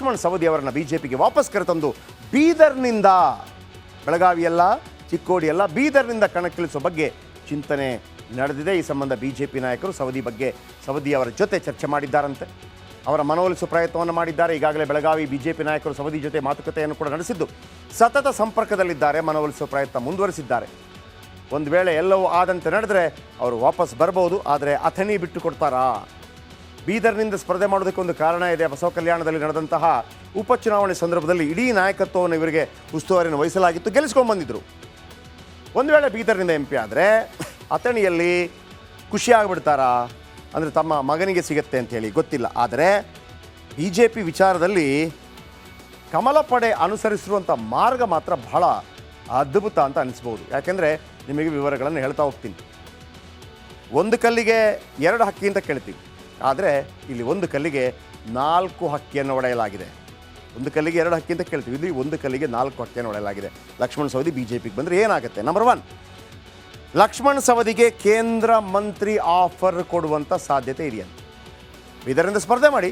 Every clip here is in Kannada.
ಲಕ್ಷ್ಮಣ್ ಸವದಿ ಅವರನ್ನು ಬಿಜೆಪಿಗೆ ವಾಪಸ್ ಕರೆತಂದು ಬೀದರ್ನಿಂದ, ಬೆಳಗಾವಿ ಎಲ್ಲ, ಚಿಕ್ಕೋಡಿ ಎಲ್ಲ, ಬೀದರ್ನಿಂದ ಕಣಕ್ಕಿಳಿಸುವ ಬಗ್ಗೆ ಚಿಂತನೆ ನಡೆದಿದೆ. ಈ ಸಂಬಂಧ ಬಿಜೆಪಿ ನಾಯಕರು ಸವದಿ ಅವರ ಜೊತೆ ಚರ್ಚೆ ಮಾಡಿದ್ದಾರಂತೆ. ಅವರ ಮನವೊಲಿಸುವ ಪ್ರಯತ್ನವನ್ನು ಮಾಡಿದ್ದಾರೆ. ಈಗಾಗಲೇ ಬೆಳಗಾವಿ ಬಿಜೆಪಿ ನಾಯಕರು ಸವದಿ ಜೊತೆ ಮಾತುಕತೆಯನ್ನು ಕೂಡ ನಡೆಸಿದ್ದು ಸತತ ಸಂಪರ್ಕದಲ್ಲಿದ್ದಾರೆ. ಮನವೊಲಿಸುವ ಪ್ರಯತ್ನ ಮುಂದುವರಿಸಿದ್ದಾರೆ. ಒಂದು ವೇಳೆ ಎಲ್ಲವೂ ಆದಂತೆ ನಡೆದರೆ ಅವರು ವಾಪಸ್ ಬರಬಹುದು. ಆದರೆ ಅಥಣಿ ಬಿಟ್ಟು ಕೊಡ್ತಾರಾ? ಬೀದರ್ನಿಂದ ಸ್ಪರ್ಧೆ ಮಾಡೋದಕ್ಕೆ ಒಂದು ಕಾರಣ ಇದೆ. ಬಸವ ಕಲ್ಯಾಣದಲ್ಲಿ ನಡೆದಂತಹ ಉಪಚುನಾವಣೆ ಸಂದರ್ಭದಲ್ಲಿ ಇಡೀ ನಾಯಕತ್ವವನ್ನು ಇವರಿಗೆ ಉಸ್ತುವಾರಿಯನ್ನು ವಹಿಸಲಾಗಿತ್ತು, ಗೆಲ್ಲಿಸ್ಕೊಂಡು ಒಂದು ವೇಳೆ ಬೀದರ್ನಿಂದ MP ಆದರೆ ಅಥಣಿಯಲ್ಲಿ ಖುಷಿಯಾಗ್ಬಿಡ್ತಾರಾ? ಅಂದರೆ ತಮ್ಮ ಮಗನಿಗೆ ಸಿಗುತ್ತೆ ಅಂತೇಳಿ ಗೊತ್ತಿಲ್ಲ. ಆದರೆ BJP ವಿಚಾರದಲ್ಲಿ ಕಮಲ ಪಡೆ ಅನುಸರಿಸಿರುವಂಥ ಮಾರ್ಗ ಮಾತ್ರ ಬಹಳ ಅದ್ಭುತ ಅಂತ ಅನಿಸ್ಬೋದು. ಯಾಕೆಂದರೆ ನಿಮಗೆ ವಿವರಗಳನ್ನು ಹೇಳ್ತಾ ಹೋಗ್ತೀನಿ. ಒಂದು ಕಲ್ಲಿಗೆ 2 ಹಕ್ಕಿ ಅಂತ ಕೇಳ್ತೀವಿ, ಆದರೆ ಇಲ್ಲಿ ಒಂದು ಕಲ್ಲಿಗೆ 4 ಹಕ್ಕಿಯನ್ನು ಹೊಡೆಯಲಾಗಿದೆ. ಒಂದು ಕಲ್ಲಿಗೆ 2 ಹಕ್ಕಿ ಅಂತ ಕೇಳ್ತೀವಿ, ಇಲ್ಲಿ ಒಂದು ಕಲ್ಲಿಗೆ 4 ಹಕ್ಕಿಯನ್ನು ಹೊಡೆಯಲಾಗಿದೆ. ಲಕ್ಷ್ಮಣ್ ಸವದಿ BJPಗೆ ಬಂದರೆ ಏನಾಗುತ್ತೆ? ನಂಬರ್ 1, ಲಕ್ಷ್ಮಣ್ ಸವದಿಗೆ ಕೇಂದ್ರ ಮಂತ್ರಿ ಆಫರ್ ಕೊಡುವಂಥ ಸಾಧ್ಯತೆ ಇದೆಯಂತೆ. ಇದರಿಂದ ಸ್ಪರ್ಧೆ ಮಾಡಿ,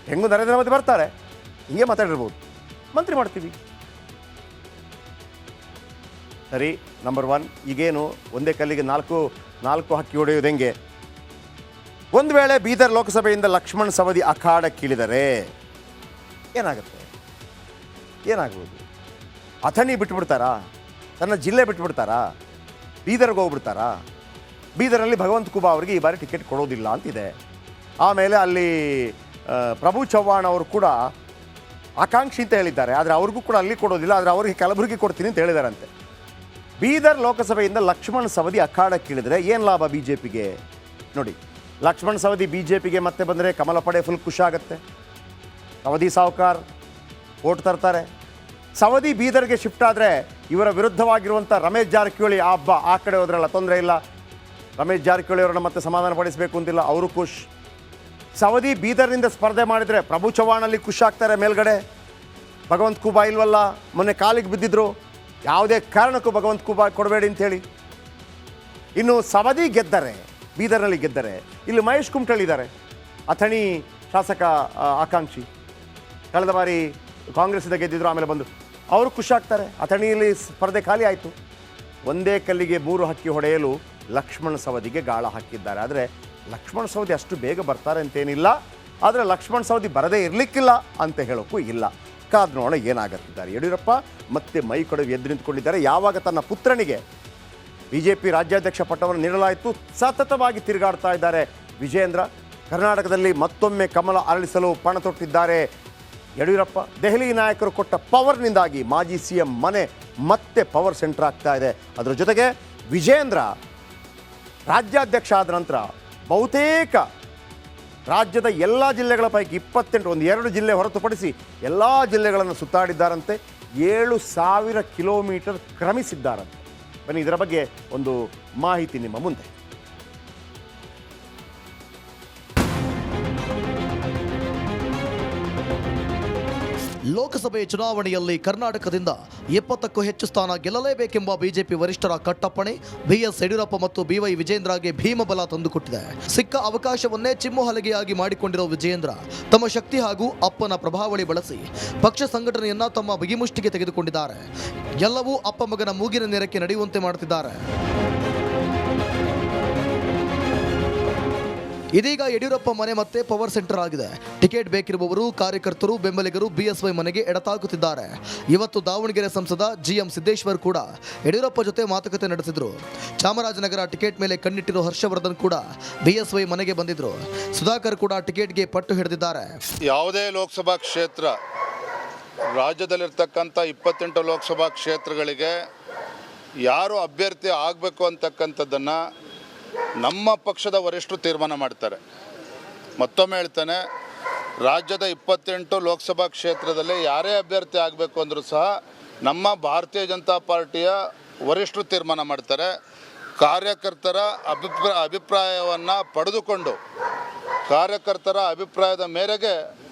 ಹೆಂಗೂ ನರೇಂದ್ರ ಮೋದಿ ಬರ್ತಾರೆ, ಹಿಂಗೆ ಮಾತಾಡಿರ್ಬೋದು, ಮಂತ್ರಿ ಮಾಡ್ತೀವಿ. ಸರಿ, ನಂಬರ್ 1, ಈಗೇನು ಒಂದೇ ಕಲ್ಲಿಗೆ 4 ಹಕ್ಕಿ ಹೊಡೆಯೋದು ಹೆಂಗೆ? ಒಂದು ವೇಳೆ ಬೀದರ್ ಲೋಕಸಭೆಯಿಂದ ಲಕ್ಷ್ಮಣ್ ಸವದಿ ಅಖಾಡಕ್ಕಿಳಿದರೆ ಏನಾಗ್ಬೋದು? ಅಥಣಿ ಬಿಟ್ಬಿಡ್ತಾರಾ? ತನ್ನ ಜಿಲ್ಲೆ ಬಿಟ್ಬಿಡ್ತಾರಾ? ಬೀದರ್ಗೆ ಹೋಗ್ಬಿಡ್ತಾರಾ? ಬೀದರಲ್ಲಿ ಭಗವಂತ ಖೂಬಾ ಅವರಿಗೆ ಈ ಬಾರಿ ಟಿಕೆಟ್ ಕೊಡೋದಿಲ್ಲ ಅಂತಿದೆ. ಆಮೇಲೆ ಅಲ್ಲಿ ಪ್ರಭು ಚವ್ಹಾಣ್ ಅವರು ಕೂಡ ಆಕಾಂಕ್ಷಿ ಅಂತ ಹೇಳಿದ್ದಾರೆ, ಆದರೆ ಅವ್ರಿಗೂ ಕೂಡ ಅಲ್ಲಿ ಕೊಡೋದಿಲ್ಲ, ಆದರೆ ಅವರಿಗೆ ಕಲಬುರಗಿ ಕೊಡ್ತೀನಿ ಅಂತ ಹೇಳಿದಾರಂತೆ. ಬೀದರ್ ಲೋಕಸಭೆಯಿಂದ ಲಕ್ಷ್ಮಣ್ ಸವದಿ ಅಖಾಡಕ್ಕಿಳಿದರೆ ಏನು ಲಾಭ BJPಗೆ? ನೋಡಿ, ಲಕ್ಷ್ಮಣ್ ಸವದಿ BJPಗೆ ಮತ್ತೆ ಬಂದರೆ ಕಮಲ ಪಡೆ ಫುಲ್ ಖುಷಿ ಆಗುತ್ತೆ. ಸವದಿ ಸಾವುಕಾರ್ ಓಟ್ ತರ್ತಾರೆ. ಸವದಿ ಬೀದರ್ಗೆ ಶಿಫ್ಟ್ ಆದರೆ ಇವರ ವಿರುದ್ಧವಾಗಿರುವಂಥ ರಮೇಶ್ ಜಾರಕಿಹೊಳಿ ಆ ಕಡೆ ಹೋದ್ರಲ್ಲ, ತೊಂದರೆ ಇಲ್ಲ. ರಮೇಶ್ ಜಾರಕಿಹೊಳಿ ಅವರನ್ನು ಮತ್ತೆ ಸಮಾಧಾನ ಪಡಿಸಬೇಕು ಅಂತಿಲ್ಲ, ಅವರು ಖುಷ್. ಸವದಿ ಬೀದರ್ನಿಂದ ಸ್ಪರ್ಧೆ ಮಾಡಿದರೆ ಪ್ರಭು ಚವ್ಹಾಣಲ್ಲಿ ಖುಷಿ ಆಗ್ತಾರೆ. ಮೇಲ್ಗಡೆ ಭಗವಂತ ಖೂಬಾ ಇಲ್ವಲ್ಲ, ಮೊನ್ನೆ ಕಾಲಿಗೆ ಬಿದ್ದಿದ್ರು, ಯಾವುದೇ ಕಾರಣಕ್ಕೂ ಭಗವಂತ ಖೂಬಾ ಕೊಡಬೇಡಿ ಅಂಥೇಳಿ. ಇನ್ನು ಸವದಿ ಗೆದ್ದರೆ, ಬೀದರ್ನಲ್ಲಿ ಗೆದ್ದರೆ, ಇಲ್ಲಿ ಮಹೇಶ್ ಕುಮಟಳ್ಳಿ ಇದ್ದಾರೆ, ಅಥಣಿ ಶಾಸಕ ಆಕಾಂಕ್ಷಿ, ಕಳೆದ ಬಾರಿ ಕಾಂಗ್ರೆಸ್ಸಿಂದ ಗೆದ್ದಿದ್ರು, ಆಮೇಲೆ ಬಂದು ಅವರು ಖುಷಿ ಆಗ್ತಾರೆ. ಅಥಣಿಯಲ್ಲಿ ಸ್ಪರ್ಧೆ ಖಾಲಿ ಆಯಿತು. ಒಂದೇ ಕಲ್ಲಿಗೆ 3 ಹಕ್ಕಿ ಹೊಡೆಯಲು ಲಕ್ಷ್ಮಣ್ ಸವದಿಗೆ ಗಾಳ ಹಾಕಿದ್ದಾರೆ. ಆದರೆ ಲಕ್ಷ್ಮಣ್ ಸವದಿ ಅಷ್ಟು ಬೇಗ ಬರ್ತಾರೆ ಅಂತೇನಿಲ್ಲ, ಆದರೆ ಲಕ್ಷ್ಮಣ್ ಸವದಿ ಬರದೇ ಇರಲಿಕ್ಕಿಲ್ಲ ಅಂತ ಹೇಳೋಕ್ಕೂ ಇಲ್ಲ. ಕಾದು ನೋಡೋಣ ಏನಾಗುತ್ತಿದ್ದಾರೆ. ಯಡಿಯೂರಪ್ಪ ಮತ್ತೆ ಮೈ ಕೊಡವಿ ಎದ್ದು ನಿಂತ್ಕೊಂಡಿದ್ದಾರೆ. ಯಾವಾಗ ತನ್ನ ಪುತ್ರನಿಗೆ BJP ರಾಜ್ಯಾಧ್ಯಕ್ಷ ಪಟ್ಟವನ್ನು ನೀಡಲಾಯಿತು, ಸತತವಾಗಿ ತಿರುಗಾಡ್ತಾ ಇದ್ದಾರೆ ವಿಜಯೇಂದ್ರ. ಕರ್ನಾಟಕದಲ್ಲಿ ಮತ್ತೊಮ್ಮೆ ಕಮಲ ಅರಳಿಸಲು ಪಣ ತೊಟ್ಟಿದ್ದಾರೆ ಯಡಿಯೂರಪ್ಪ. ದೆಹಲಿ ನಾಯಕರು ಕೊಟ್ಟ ಪವರ್ನಿಂದಾಗಿ ಮಾಜಿ CM ಮನೆ ಮತ್ತೆ ಪವರ್ ಸೆಂಟರ್ ಆಗ್ತಾ ಇದೆ. ಅದರ ಜೊತೆಗೆ ವಿಜಯೇಂದ್ರ ರಾಜ್ಯಾಧ್ಯಕ್ಷ ಆದ ನಂತರ ಬಹುತೇಕ ರಾಜ್ಯದ ಎಲ್ಲ ಜಿಲ್ಲೆಗಳ ಪೈಕಿ 28, 1-2 ಜಿಲ್ಲೆ ಹೊರತುಪಡಿಸಿ ಎಲ್ಲ ಜಿಲ್ಲೆಗಳನ್ನು ಸುತ್ತಾಡಿದ್ದಾರಂತೆ. 7,000 ಕಿಲೋಮೀಟರ್ ಕ್ರಮಿಸಿದ್ದಾರಂತೆ. ಬನ್ನಿ ಇದರ ಬಗ್ಗೆ ಒಂದು ಮಾಹಿತಿ ನಿಮ್ಮ ಮುಂದೆ. ಲೋಕಸಭೆ ಚುನಾವಣೆಯಲ್ಲಿ ಕರ್ನಾಟಕದಿಂದ 20ಕ್ಕೂ ಹೆಚ್ಚು ಸ್ಥಾನ ಗೆಲ್ಲಲೇಬೇಕೆಂಬ ಬಿಜೆಪಿ ವರಿಷ್ಠರ ಕಟ್ಟಪ್ಪಣೆ BS ಯಡಿಯೂರಪ್ಪ ಮತ್ತು BY ವಿಜೇಂದ್ರಗೆ ಭೀಮಬಲ ತಂದುಕೊಟ್ಟಿದೆ. ಸಿಕ್ಕ ಅವಕಾಶವನ್ನೇ ಚಿಮ್ಮುಹಲಗೆಯಾಗಿ ಮಾಡಿಕೊಂಡಿರೋ ವಿಜೇಂದ್ರ ತಮ್ಮ ಶಕ್ತಿ ಹಾಗೂ ಅಪ್ಪನ ಪ್ರಭಾವಳಿ ಬಳಸಿ ಪಕ್ಷ ಸಂಘಟನೆಯನ್ನ ತಮ್ಮ ಬಿಗಿಮುಷ್ಟಿಗೆ ತೆಗೆದುಕೊಂಡಿದ್ದಾರೆ. ಎಲ್ಲವೂ ಅಪ್ಪ ಮಗನ ಮೂಗಿನ ನೇರಕ್ಕೆ ನಡೆಯುವಂತೆ ಮಾಡುತ್ತಿದ್ದಾರೆ. ಇದೀಗ ಯಡಿಯೂರಪ್ಪ ಮನೆ ಮತ್ತೆ ಪವರ್ ಸೆಂಟರ್ ಆಗಿದೆ. ಟಿಕೆಟ್ ಬೇಕಿರುವವರು, ಕಾರ್ಯಕರ್ತರು, ಬೆಂಬಲಿಗರು BSY ಮನೆಗೆ ಎಡತಾಕುತ್ತಿದ್ದಾರೆ. ಇವತ್ತು ದಾವಣಗೆರೆ ಸಂಸದ GM ಸಿದ್ದೇಶ್ವರ್ ಕೂಡ ಯಡಿಯೂರಪ್ಪ ಜೊತೆ ಮಾತುಕತೆ ನಡೆಸಿದ್ರು. ಚಾಮರಾಜನಗರ ಟಿಕೆಟ್ ಮೇಲೆ ಕಣ್ಣಿಟ್ಟಿರೋ ಹರ್ಷವರ್ಧನ್ ಕೂಡ BSY ಮನೆಗೆ ಬಂದಿದ್ರು. ಸುಧಾಕರ್ ಕೂಡ ಟಿಕೆಟ್ಗೆ ಪಟ್ಟು ಹಿಡಿದಿದ್ದಾರೆ. ಯಾವುದೇ ಲೋಕಸಭಾ ಕ್ಷೇತ್ರ, ರಾಜ್ಯದಲ್ಲಿರ್ತಕ್ಕಂಥ 28 ಲೋಕಸಭಾ ಕ್ಷೇತ್ರಗಳಿಗೆ ಯಾರು ಅಭ್ಯರ್ಥಿ ಆಗಬೇಕು ಅಂತಕ್ಕಂಥದ್ದನ್ನು ನಮ್ಮ ಪಕ್ಷದ ವರಿಷ್ಠರು ತೀರ್ಮಾನ ಮಾಡ್ತಾರೆ. ಮತ್ತೊಮ್ಮೆ ಹೇಳ್ತಾನೆ, ರಾಜ್ಯದ 28 ಲೋಕಸಭಾ ಕ್ಷೇತ್ರದಲ್ಲಿ ಯಾರೇ ಅಭ್ಯರ್ಥಿ ಆಗಬೇಕು ಅಂದರೂ ಸಹ ನಮ್ಮ ಭಾರತೀಯ ಜನತಾ ಪಾರ್ಟಿಯ ವರಿಷ್ಠರು ತೀರ್ಮಾನ ಮಾಡ್ತಾರೆ. ಕಾರ್ಯಕರ್ತರ ಅಭಿಪ್ರಾಯವನ್ನು ಪಡೆದುಕೊಂಡು ಕಾರ್ಯಕರ್ತರ ಅಭಿಪ್ರಾಯದ ಮೇರೆಗೆ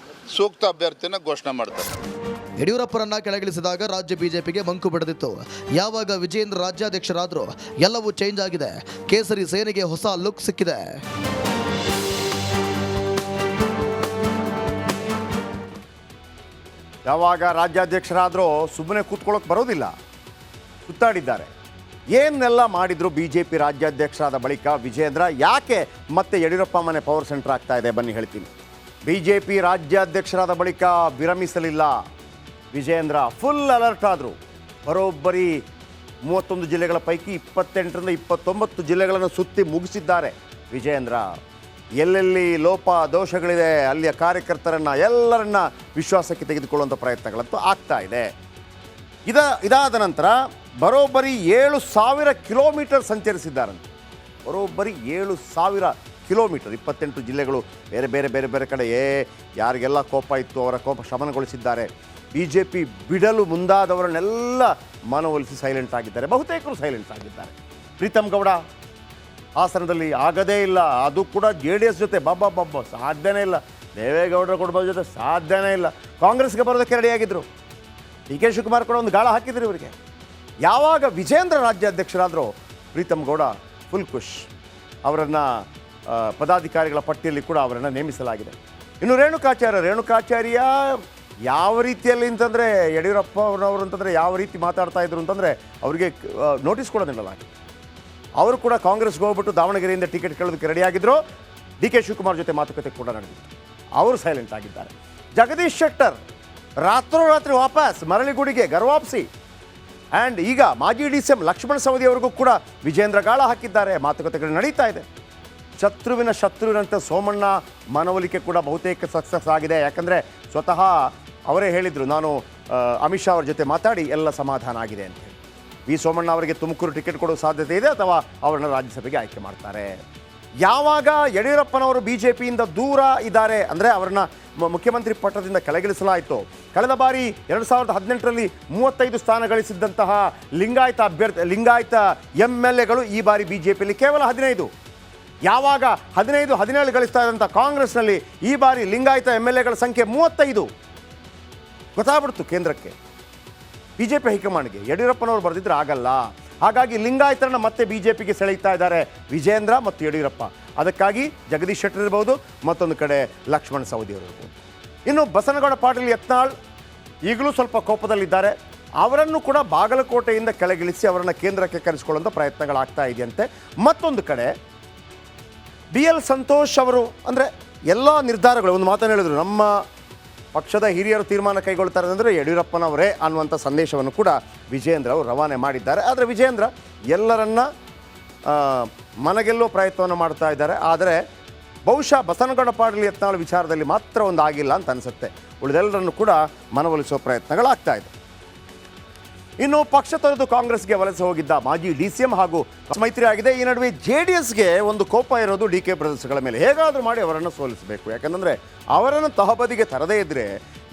ಸೂಕ್ತ ಅಭ್ಯರ್ಥಿನ ಘೋಷಣೆ ಮಾಡ್ತಾರೆ. ಯಡಿಯೂರಪ್ಪರನ್ನ ಕೆಳಗಿಳಿಸಿದಾಗ ರಾಜ್ಯ ಬಿಜೆಪಿಗೆ ಮಂಕು ಬಿಡದಿತ್ತು. ಯಾವಾಗ ವಿಜೇಂದ್ರ ರಾಜ್ಯಾಧ್ಯಕ್ಷರಾದರೂ ಎಲ್ಲವೂ ಚೇಂಜ್ ಆಗಿದೆ. ಕೇಸರಿ ಸೇನೆಗೆ ಹೊಸ ಲುಕ್ ಸಿಕ್ಕಿದೆ. ಯಾವಾಗ ರಾಜ್ಯಾಧ್ಯಕ್ಷರಾದರೂ ಸುಮ್ಮನೆ ಕೂತ್ಕೊಳ್ಳೋಕೆ ಬರೋದಿಲ್ಲ, ಸುತ್ತಾಡಿದ್ದಾರೆ. ಏನೆಲ್ಲ ಮಾಡಿದ್ರು ಬಿ ಜೆ ಪಿ ರಾಜ್ಯಾಧ್ಯಕ್ಷರಾದ ಬಳಿಕ ವಿಜೇಂದ್ರ ಯಾಕೆ ಮತ್ತೆ ಯಡಿಯೂರಪ್ಪ ಮನೆ ಪವರ್ ಸೆಂಟರ್ ಆಗ್ತಾ ಇದೆ ಬನ್ನಿ ಹೇಳ್ತೀನಿ. ಬಿ ಜೆ ಪಿ ರಾಜ್ಯಾಧ್ಯಕ್ಷರಾದ ಬಳಿಕ ವಿರಮಿಸಲಿಲ್ಲ ವಿಜೇಂದ್ರ, ಫುಲ್ ಅಲರ್ಟ್ ಆದರು. ಬರೋಬ್ಬರಿ 31 ಜಿಲ್ಲೆಗಳ ಪೈಕಿ 28ರಿಂದ 29 ಜಿಲ್ಲೆಗಳನ್ನು ಸುತ್ತಿ ಮುಗಿಸಿದ್ದಾರೆ ವಿಜೇಂದ್ರ. ಎಲ್ಲೆಲ್ಲಿ ಲೋಪ ದೋಷಗಳಿದೆ ಅಲ್ಲಿಯ ಕಾರ್ಯಕರ್ತರನ್ನು ಎಲ್ಲರನ್ನ ವಿಶ್ವಾಸಕ್ಕೆ ತೆಗೆದುಕೊಳ್ಳುವಂಥ ಪ್ರಯತ್ನಗಳಂತೂ ಆಗ್ತಾ ಇದೆ. ಇದಾದ ನಂತರ ಬರೋಬ್ಬರಿ 7,000 ಕಿಲೋಮೀಟರ್ ಸಂಚರಿಸಿದ್ದಾರಂತೆ. ಬರೋಬ್ಬರಿ 7,000 ಕಿಲೋಮೀಟರ್, 28 ಜಿಲ್ಲೆಗಳು, ಬೇರೆ ಬೇರೆ ಬೇರೆ ಬೇರೆ ಕಡೆ ಯಾರಿಗೆಲ್ಲ ಕೋಪ ಇತ್ತು ಅವರ ಕೋಪ ಶಮನಗೊಳಿಸಿದ್ದಾರೆ. ಬಿ ಜೆ ಪಿ ಬಿಡಲು ಮುಂದಾದವರನ್ನೆಲ್ಲ ಮನವೊಲಿಸಿ ಸೈಲೆಂಟ್ ಆಗಿದ್ದಾರೆ. ಬಹುತೇಕರು ಸೈಲೆಂಟ್ ಆಗಿದ್ದಾರೆ. ಪ್ರೀತಮ್ ಗೌಡ ಹಾಸನದಲ್ಲಿ ಆಗದೇ ಇಲ್ಲ, ಅದು ಕೂಡ JDS ಜೊತೆ ಬಾಬಾ ಸಾಧ್ಯನೇ ಇಲ್ಲ. ದೇವೇಗೌಡರ ಕುಟುಂಬದ ಜೊತೆ ಸಾಧ್ಯನೇ ಇಲ್ಲ. ಕಾಂಗ್ರೆಸ್ಗೆ ಬರೋದಕ್ಕೆ ರೆಡಿಯಾಗಿದ್ದರು. ಡಿ ಕೆ ಶಿವಕುಮಾರ್ ಕೂಡ ಒಂದು ಗಾಳ ಹಾಕಿದ್ರು ಇವರಿಗೆ. ಯಾವಾಗ ವಿಜೇಂದ್ರ ರಾಜ್ಯಾಧ್ಯಕ್ಷರಾದರೂ ಪ್ರೀತಮ್ ಗೌಡ ಫುಲ್ ಖುಷ್. ಅವರನ್ನು ಪದಾಧಿಕಾರಿಗಳ ಪಟ್ಟಿಯಲ್ಲಿ ಕೂಡ ಅವರನ್ನು ನೇಮಿಸಲಾಗಿದೆ. ಇನ್ನು ರೇಣುಕಾಚಾರ್ಯ ಯಾವ ರೀತಿಯಲ್ಲಿ ಅಂತಂದರೆ ಯಡಿಯೂರಪ್ಪ ಅವರು ಅಂತಂದರೆ ಯಾವ ರೀತಿ ಮಾತಾಡ್ತಾ ಇದ್ರು ಅಂತಂದರೆ ಅವರಿಗೆ ನೋಟಿಸ್ ಕೂಡ ನೀಡಲಾಗಿದೆ. ಅವರು ಕೂಡ ಕಾಂಗ್ರೆಸ್ಗೆ ಹೋಗ್ಬಿಟ್ಟು ದಾವಣಗೆರೆಯಿಂದ ಟಿಕೆಟ್ ಕೇಳೋದಕ್ಕೆ ರೆಡಿಯಾಗಿದ್ದರು. ಡಿ ಕೆ ಶಿವಕುಮಾರ್ ಜೊತೆ ಮಾತುಕತೆ ಕೂಡ ನಡೆದಿತ್ತು. ಅವರು ಸೈಲೆಂಟ್ ಆಗಿದ್ದಾರೆ. ಜಗದೀಶ್ ಶೆಟ್ಟರ್ ರಾತ್ರೋರಾತ್ರಿ ವಾಪಸ್ ಮರಳಿಗುಡಿಗೆ ಗರ್ವಾಪ್ಸಿ. ಆ್ಯಂಡ್ ಈಗ ಮಾಜಿ DCM ಲಕ್ಷ್ಮಣ ಸವದಿ ಅವರಿಗೂ ಕೂಡ ವಿಜೇಂದ್ರ ಗಾಳ ಹಾಕಿದ್ದಾರೆ. ಮಾತುಕತೆಗಳು ನಡೀತಾ ಇದೆ. ಶತ್ರುವಿನಂತೆ ಸೋಮಣ್ಣ ಮನವೊಲಿಕೆ ಕೂಡ ಬಹುತೇಕ ಸಕ್ಸಸ್ ಆಗಿದೆ. ಯಾಕಂದರೆ ಸ್ವತಃ ಅವರೇ ಹೇಳಿದರು, ನಾನು ಅಮಿತ್ ಶಾ ಅವ್ರ ಜೊತೆ ಮಾತಾಡಿ ಎಲ್ಲ ಸಮಾಧಾನ ಆಗಿದೆ ಅಂತ ಹೇಳಿ. ವಿ ಸೋಮಣ್ಣ ಅವರಿಗೆ ತುಮಕೂರು ಟಿಕೆಟ್ ಕೊಡೋ ಸಾಧ್ಯತೆ ಇದೆ ಅಥವಾ ಅವರನ್ನು ರಾಜ್ಯಸಭೆಗೆ ಆಯ್ಕೆ ಮಾಡ್ತಾರೆ. ಯಾವಾಗ ಯಡಿಯೂರಪ್ಪನವರು BJPಯಿಂದ ದೂರ ಇದ್ದಾರೆ ಅಂದರೆ ಅವರನ್ನು ಮುಖ್ಯಮಂತ್ರಿ ಪಟ್ಟದಿಂದ ಕೆಳಗಿಳಿಸಲಾಯಿತು. ಕಳೆದ ಬಾರಿ 2018ರಲ್ಲಿ 35 ಸ್ಥಾನ ಗಳಿಸಿದ್ದಂತಹ ಲಿಂಗಾಯತ MLAಗಳು ಈ ಬಾರಿ BJPಯಲ್ಲಿ ಕೇವಲ 15. ಯಾವಾಗ 15-17 ಗಳಿಸ್ತಾ ಇದ್ದಂಥ ಕಾಂಗ್ರೆಸ್ನಲ್ಲಿ ಈ ಬಾರಿ ಲಿಂಗಾಯತ MLAಗಳ ಸಂಖ್ಯೆ 35. ಗೊತ್ತಾಗ್ಬಿಡ್ತು ಕೇಂದ್ರಕ್ಕೆ, BJP ಹೈಕಮಾಂಡ್ಗೆ ಯಡಿಯೂರಪ್ಪನವರು ಬರೆದಿದ್ರೆ ಆಗಲ್ಲ. ಹಾಗಾಗಿ ಲಿಂಗಾಯತರನ್ನ ಮತ್ತೆ BJPಗೆ ಸೆಳೆಯುತ್ತಾ ಇದ್ದಾರೆ ವಿಜೇಂದ್ರ ಮತ್ತು ಯಡಿಯೂರಪ್ಪ. ಅದಕ್ಕಾಗಿ ಜಗದೀಶ್ ಶೆಟ್ಟರ್ ಇರ್ಬೋದು, ಮತ್ತೊಂದು ಕಡೆ ಲಕ್ಷ್ಮಣ ಸವದಿ ಅವರು ಇರ್ಬೋದು. ಇನ್ನು ಬಸನಗೌಡ ಪಾಟೀಲ್ ಯತ್ನಾಳ್ ಈಗಲೂ ಸ್ವಲ್ಪ ಕೋಪದಲ್ಲಿದ್ದಾರೆ. ಅವರನ್ನು ಕೂಡ ಬಾಗಲಕೋಟೆಯಿಂದ ಕೆಳಗಿಳಿಸಿ ಅವರನ್ನು ಕೇಂದ್ರಕ್ಕೆ ಕರೆಸಿಕೊಳ್ಳುವಂಥ ಪ್ರಯತ್ನಗಳಾಗ್ತಾ ಇದೆಯಂತೆ. ಮತ್ತೊಂದು ಕಡೆ BL ಸಂತೋಷ್ ಅವರು ಅಂದರೆ ಎಲ್ಲ ನಿರ್ಧಾರಗಳು ಒಂದು ಮಾತನ್ನು ಹೇಳಿದ್ರು, ನಮ್ಮ ಪಕ್ಷದ ಹಿರಿಯರು ತೀರ್ಮಾನ ಕೈಗೊಳ್ತಾರೆ ಅಂದರೆ ಯಡಿಯೂರಪ್ಪನವರೇ ಅನ್ನುವಂಥ ಸಂದೇಶವನ್ನು ಕೂಡ ವಿಜೇಂದ್ರ ಅವರು ರವಾನೆ ಮಾಡಿದ್ದಾರೆ. ಆದರೆ ವಿಜೇಂದ್ರ ಎಲ್ಲರನ್ನ ಮನಗೆಲ್ಲೋ ಪ್ರಯತ್ನವನ್ನು ಮಾಡ್ತಾ ಇದ್ದಾರೆ. ಆದರೆ ಬಹುಶಃ ಬಸನಗೌಡ ಪಾಟೀಲ್ ಯತ್ನಾಳ್ ವಿಚಾರದಲ್ಲಿ ಮಾತ್ರ ಒಂದು ಆಗಿಲ್ಲ ಅಂತ ಅನಿಸುತ್ತೆ. ಉಳಿದೆಲ್ಲರನ್ನು ಕೂಡ ಮನವೊಲಿಸುವ ಪ್ರಯತ್ನಗಳಾಗ್ತಾ ಇದೆ. ಇನ್ನು ಪಕ್ಷ ತೊರೆದು ಕಾಂಗ್ರೆಸ್ಗೆ ವಲಸೆ ಹೋಗಿದ್ದ ಮಾಜಿ DCM ಹಾಗೂ ಮೈತ್ರಿ ಆಗಿದೆ. ಈ ನಡುವೆ JDSಗೆ ಒಂದು ಕೋಪ ಇರೋದು DK ಬ್ರದರ್ಸ್ಗಳ ಮೇಲೆ. ಹೇಗಾದರೂ ಮಾಡಿ ಅವರನ್ನು ಸೋಲಿಸಬೇಕು. ಯಾಕಂದರೆ ಅವರನ್ನು ತಹಬದಿಗೆ ತರದೇ ಇದ್ದರೆ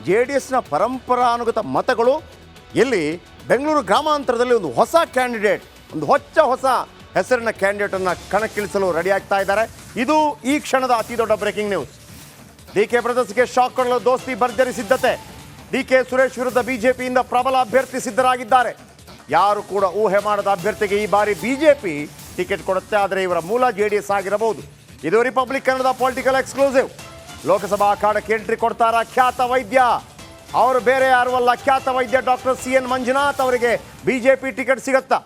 JDSನ ಪರಂಪರಾನುಗತ ಮತಗಳು ಎಲ್ಲಿ ಬೆಂಗಳೂರು ಗ್ರಾಮಾಂತರದಲ್ಲಿ ಒಂದು ಹೊಸ ಕ್ಯಾಂಡಿಡೇಟ್, ಒಂದು ಹೊಸ ಹೆಸರಿನ ಕ್ಯಾಂಡಿಡೇಟನ್ನು ಕಣಕ್ಕಿಳಿಸಲು ರೆಡಿ ಆಗ್ತಾ ಇದ್ದಾರೆ. ಇದು ಈ ಕ್ಷಣದ ಅತಿ ದೊಡ್ಡ ಬ್ರೇಕಿಂಗ್ ನ್ಯೂಸ್. DK ಬ್ರದರ್ಸ್ಗೆ ಶಾಕ್ ಕೊಡಲು ದೋಸ್ತಿ ಭರ್ಜರಿ ಸಿದ್ಧತೆ. DK ಸುರೇಶ್ ವಿರುದ್ಧ BJPಯಿಂದ ಪ್ರಬಲ ಅಭ್ಯರ್ಥಿ ಸಿದ್ಧರಾಗಿದ್ದಾರೆ. ಯಾರು ಕೂಡ ಊಹೆ ಮಾಡದ ಅಭ್ಯರ್ಥಿಗೆ ಈ ಬಾರಿ BJP ಟಿಕೆಟ್ ಕೊಡುತ್ತೆ. ಆದರೆ ಇವರ ಮೂಲ JDS ಆಗಿರಬಹುದು. ಇದು ರಿಪಬ್ಲಿಕ್ ಕನ್ನಡದ ಪೊಲಿಟಿಕಲ್ ಎಕ್ಸ್ಕ್ಲೂಸಿವ್. ಲೋಕಸಭಾ ಅಖಾಡಕ್ಕೆ ಎಂಟ್ರಿ ಕೊಡ್ತಾರ ಖ್ಯಾತ ವೈದ್ಯ. ಅವರು ಬೇರೆ ಯಾರು ಅಲ್ಲ, ಖ್ಯಾತ ವೈದ್ಯ ಡಾಕ್ಟರ್ CN ಮಂಜುನಾಥ್ ಅವರಿಗೆ BJP ಟಿಕೆಟ್ ಸಿಗುತ್ತಾ?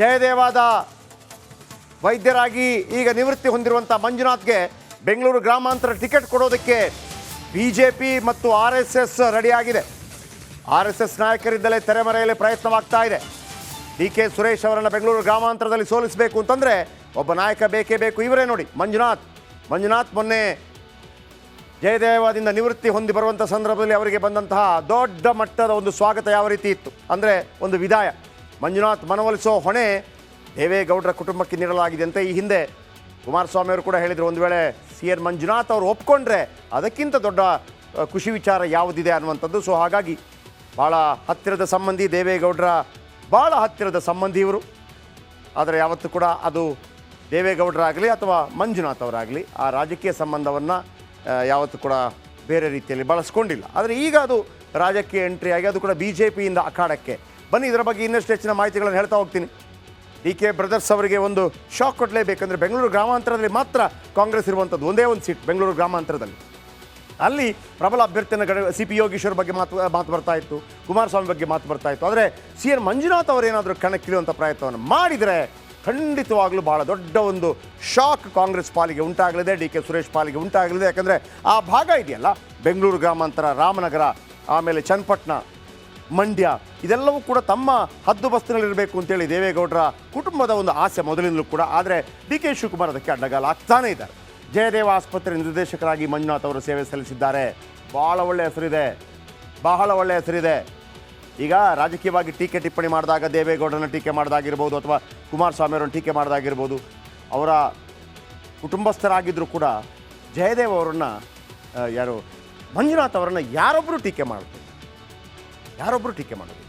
ಜಯದೇವಾದ ವೈದ್ಯರಾಗಿ ಈಗ ನಿವೃತ್ತಿ ಹೊಂದಿರುವಂಥ ಮಂಜುನಾಥ್ಗೆ ಬೆಂಗಳೂರು ಗ್ರಾಮಾಂತರ ಟಿಕೆಟ್ ಕೊಡೋದಕ್ಕೆ BJP ಮತ್ತು RSS ರೆಡಿಯಾಗಿದೆ. RSS ನಾಯಕರಿದ್ದಲೇ ತೆರೆಮರೆಯಲ್ಲಿ ಪ್ರಯತ್ನವಾಗ್ತಾ ಇದೆ. DK ಸುರೇಶ್ ಅವರನ್ನು ಬೆಂಗಳೂರು ಗ್ರಾಮಾಂತರದಲ್ಲಿ ಸೋಲಿಸಬೇಕು ಅಂತಂದರೆ ಒಬ್ಬ ನಾಯಕ ಬೇಕೇ ಬೇಕು. ಇವರೇ ನೋಡಿ ಮಂಜುನಾಥ್ ಮೊನ್ನೆ ಜಯದೇವದಿಂದ ನಿವೃತ್ತಿ ಹೊಂದಿ ಬರುವಂಥ ಸಂದರ್ಭದಲ್ಲಿ ಅವರಿಗೆ ಬಂದಂತಹ ದೊಡ್ಡ ಮಟ್ಟದ ಒಂದು ಸ್ವಾಗತ ಯಾವ ರೀತಿ ಇತ್ತು ಅಂದರೆ ಒಂದು ವಿದಾಯ. ಮಂಜುನಾಥ್ ಮನವೊಲಿಸೋ ಹೊಣೆ ದೇವೇಗೌಡರ ಕುಟುಂಬಕ್ಕೆ ನೀಡಲಾಗಿದೆ ಅಂತ ಈ ಹಿಂದೆ ಕುಮಾರಸ್ವಾಮಿ ಅವರು ಕೂಡ ಹೇಳಿದರು. ಒಂದು ವೇಳೆ CN ಮಂಜುನಾಥ್ ಅವರು ಒಪ್ಕೊಂಡ್ರೆ ಅದಕ್ಕಿಂತ ದೊಡ್ಡ ಖುಷಿ ವಿಚಾರ ಯಾವುದಿದೆ ಅನ್ನುವಂಥದ್ದು. ಸೊ ಹಾಗಾಗಿ ಭಾಳ ಹತ್ತಿರದ ಸಂಬಂಧಿ, ದೇವೇಗೌಡರ ಭಾಳ ಹತ್ತಿರದ ಸಂಬಂಧಿ ಇವರು. ಆದರೆ ಯಾವತ್ತೂ ಕೂಡ ಅದು ದೇವೇಗೌಡರಾಗಲಿ ಅಥವಾ ಮಂಜುನಾಥ್ ಅವರಾಗಲಿ ಆ ರಾಜಕೀಯ ಸಂಬಂಧವನ್ನು ಯಾವತ್ತೂ ಕೂಡ ಬೇರೆ ರೀತಿಯಲ್ಲಿ ಬಳಸ್ಕೊಂಡಿಲ್ಲ. ಆದರೆ ಈಗ ಅದು ರಾಜಕೀಯ ಎಂಟ್ರಿ ಆಗಿ ಅದು ಕೂಡ BJPಯಿಂದ ಅಖಾಡಕ್ಕೆ ಬನ್ನಿ. ಇದರ ಬಗ್ಗೆ ಇನ್ನಷ್ಟು ಹೆಚ್ಚಿನ ಮಾಹಿತಿಗಳನ್ನು ಹೇಳ್ತಾ ಹೋಗ್ತೀನಿ. DK ಬ್ರದರ್ಸ್ ಅವರಿಗೆ ಒಂದು ಶಾಕ್ ಕೊಡಲೇಬೇಕಂದ್ರೆ ಬೆಂಗಳೂರು ಗ್ರಾಮಾಂತರದಲ್ಲಿ ಮಾತ್ರ ಕಾಂಗ್ರೆಸ್ ಇರುವಂಥದ್ದು ಒಂದೇ ಒಂದು ಸೀಟ್ ಬೆಂಗಳೂರು ಗ್ರಾಮಾಂತರದಲ್ಲಿ. ಅಲ್ಲಿ ಪ್ರಬಲ ಅಭ್ಯರ್ಥಿನ ಸಿ ಪಿ ಯೋಗೀಶ್ವರ್ ಬಗ್ಗೆ ಮಾತು ಬರ್ತಾ ಇತ್ತು, ಕುಮಾರಸ್ವಾಮಿ ಬಗ್ಗೆ ಮಾತು ಬರ್ತಾ ಇತ್ತು. ಆದರೆ ಸಿ ಎನ್ ಮಂಜುನಾಥ್ ಅವರೇನಾದರೂ ಕಣಕ್ಕಿಳಿಯುವಂಥ ಪ್ರಯತ್ನವನ್ನು ಮಾಡಿದರೆ ಖಂಡಿತವಾಗಲೂ ಭಾಳ ದೊಡ್ಡ ಒಂದು ಶಾಕ್ ಕಾಂಗ್ರೆಸ್ ಪಾಲಿಗೆ ಉಂಟಾಗಲಿದೆ, ಡಿ ಕೆ ಸುರೇಶ್ ಪಾಲಿಗೆ ಉಂಟಾಗಲಿದೆ. ಯಾಕಂದರೆ ಆ ಭಾಗ ಇದೆಯಲ್ಲ, ಬೆಂಗಳೂರು ಗ್ರಾಮಾಂತರ, ರಾಮನಗರ, ಆಮೇಲೆ ಚನ್ನಪಟ್ಟಣ, ಮಂಡ್ಯ, ಇದೆಲ್ಲವೂ ಕೂಡ ತಮ್ಮ ಹದ್ದುಬಸ್ತಿನಲ್ಲಿರಬೇಕು ಅಂತೇಳಿ ದೇವೇಗೌಡರ ಕುಟುಂಬದ ಒಂದು ಆಸೆ ಮೊದಲಿಂದಲೂ ಕೂಡ. ಆದರೆ ಡಿ ಕೆ ಶಿವಕುಮಾರ್ ಅದಕ್ಕೆ ಅಡ್ಡಗಾಲ ಆಗ್ತಾನೇ ಇದ್ದಾರೆ. ಜಯದೇವ ಆಸ್ಪತ್ರೆ ನಿರ್ದೇಶಕರಾಗಿ ಮಂಜುನಾಥ್ ಅವರು ಸೇವೆ ಸಲ್ಲಿಸಿದ್ದಾರೆ. ಬಹಳ ಒಳ್ಳೆಯ ಹೆಸರಿದೆ, ಬಹಳ ಒಳ್ಳೆಯ ಹೆಸರಿದೆ. ಈಗ ರಾಜಕೀಯವಾಗಿ ಟೀಕೆ ಟಿಪ್ಪಣಿ ಮಾಡಿದಾಗ ದೇವೇಗೌಡರನ್ನ ಟೀಕೆ ಮಾಡಿದಾಗಿರ್ಬೋದು, ಅಥವಾ ಕುಮಾರಸ್ವಾಮಿ ಅವರನ್ನು ಟೀಕೆ ಮಾಡಿದಾಗಿರ್ಬೋದು, ಅವರ ಕುಟುಂಬಸ್ಥರಾಗಿದ್ದರೂ ಕೂಡ ಜಯದೇವ್ ಅವರನ್ನು ಮಂಜುನಾಥ್ ಅವರನ್ನು ಯಾರೊಬ್ಬರು ಟೀಕೆ ಮಾಡೋದು.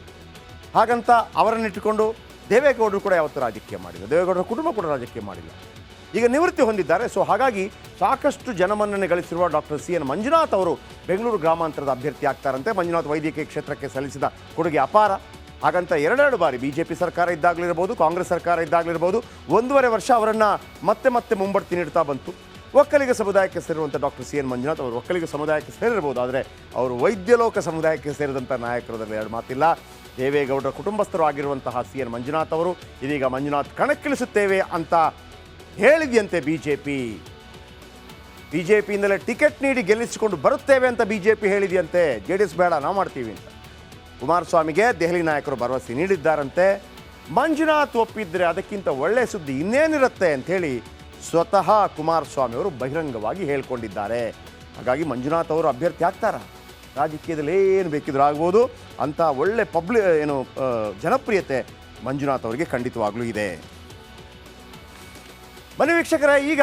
ಹಾಗಂತ ಅವರನ್ನಿಟ್ಟುಕೊಂಡು ದೇವೇಗೌಡರು ಕೂಡ ಯಾವತ್ತೂ ರಾಜಕೀಯ ಮಾಡಿಲ್ಲ, ದೇವೇಗೌಡರ ಕುಟುಂಬ ಕೂಡ ರಾಜಕೀಯ ಮಾಡಿಲ್ಲ. ಈಗ ನಿವೃತ್ತಿ ಹೊಂದಿದ್ದಾರೆ. ಸೊ ಹಾಗಾಗಿ ಸಾಕಷ್ಟು ಜನಮನ್ನಣೆ ಗಳಿಸಿರುವ ಡಾಕ್ಟರ್ ಸಿ ಎನ್ ಮಂಜುನಾಥ್ ಅವರು ಬೆಂಗಳೂರು ಗ್ರಾಮಾಂತರದ ಅಭ್ಯರ್ಥಿ ಆಗ್ತಾರಂತೆ. ಮಂಜುನಾಥ್ ವೈದ್ಯಕೀಯ ಕ್ಷೇತ್ರಕ್ಕೆ ಸಲ್ಲಿಸಿದ ಕೊಡುಗೆ ಅಪಾರ. ಹಾಗಂತ ಎರಡೆರಡು ಬಾರಿ BJP ಸರ್ಕಾರ ಇದ್ದಾಗಲಿರ್ಬೋದು, ಕಾಂಗ್ರೆಸ್ ಸರ್ಕಾರ ಇದ್ದಾಗಲಿರ್ಬೋದು, 1.5 ವರ್ಷ ಅವರನ್ನು ಮತ್ತೆ ಮುಂಬಡ್ತಿ ನೀಡ್ತಾ ಬಂತು. ಒಕ್ಕಲಿಗ ಸಮುದಾಯಕ್ಕೆ ಸೇರಿರುವಂಥ ಡಾಕ್ಟರ್ ಸಿ ಎನ್ ಮಂಜುನಾಥ್ ಅವರು ಒಕ್ಕಲಿಗ ಸಮುದಾಯಕ್ಕೆ ಸೇರಿರ್ಬೋದು, ಆದರೆ ಅವರು ವೈದ್ಯಲೋಕ ಸಮುದಾಯಕ್ಕೆ ಸೇರಿದಂಥ ನಾಯಕರಲ್ಲಿ ಎರಡು ಮಾತಿಲ್ಲ. ದೇವೇಗೌಡರ ಕುಟುಂಬಸ್ಥರು ಆಗಿರುವಂತಹ ಸಿ ಎನ್ ಮಂಜುನಾಥ್ ಅವರು ಇದೀಗ ಮಂಜುನಾಥ್ ಕಣಕ್ಕಿಳಿಸುತ್ತೇವೆ ಅಂತ ಹೇಳಿದೆಯಂತೆ ಬಿಜೆಪಿಯಿಂದಲೇ ಟಿಕೆಟ್ ನೀಡಿ ಗೆಲ್ಲಿಸಿಕೊಂಡು ಬರುತ್ತೇವೆ ಅಂತ BJP ಹೇಳಿದೆಯಂತೆ. JDS ಬೇಡ, ನಾವು ಮಾಡ್ತೀವಿ ಅಂತ ಕುಮಾರಸ್ವಾಮಿಗೆ ದೆಹಲಿ ನಾಯಕರು ಭರವಸೆ ನೀಡಿದ್ದಾರಂತೆ. ಮಂಜುನಾಥ್ ಒಪ್ಪಿದ್ರೆ ಅದಕ್ಕಿಂತ ಒಳ್ಳೆಯ ಸುದ್ದಿ ಇನ್ನೇನಿರುತ್ತೆ ಅಂಥೇಳಿ ಸ್ವತಃ ಕುಮಾರಸ್ವಾಮಿ ಅವರು ಬಹಿರಂಗವಾಗಿ ಹೇಳ್ಕೊಂಡಿದ್ದಾರೆ. ಹಾಗಾಗಿ ಮಂಜುನಾಥ್ ಅವರು ಅಭ್ಯರ್ಥಿ ಆಗ್ತಾರಾ? ರಾಜಕೀಯದಲ್ಲಿ ಏನು ಬೇಕಿದ್ರೂ ಆಗ್ಬೋದು ಅಂತ ಒಳ್ಳೆ ಜನಪ್ರಿಯತೆ ಮಂಜುನಾಥ್ ಅವರಿಗೆ ಖಂಡಿತವಾಗ್ಲೂ ಇದೆ. ಬನ್ನಿ ವೀಕ್ಷಕರೇ, ಈಗ